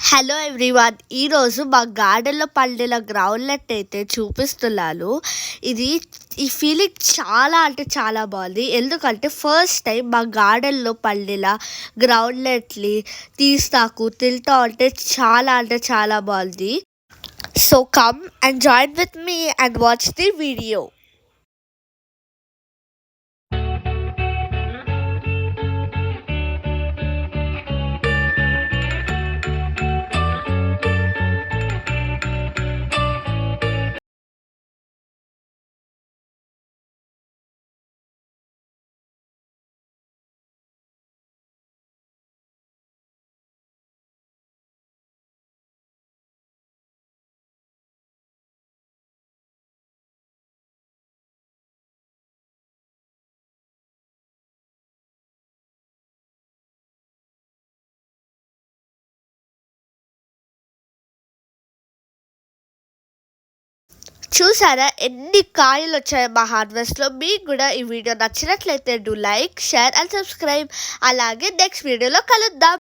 Hello everyone. ఈరోజు మా గార్డెన్లో పండిన గ్రౌండ్నట్ అయితే చూపిస్తున్నాను. ఈ ఫీలింగ్ చాలా అంటే చాలా బాగుంది. ఎందుకంటే ఫస్ట్ టైం మా గార్డెన్లో పండిన గ్రౌండ్నట్ని తీస్తాకు తింటా అంటే చాలా బాగుంది. So come and join with me and watch the video. చూసారా ఎన్ని కాయలు వచ్చాయో మా హార్వెస్ట్లో. మీకు కూడా ఈ వీడియో నచ్చినట్లయితే do like, share and subscribe. అలాగే నెక్స్ట్ వీడియోలో కలుద్దాం.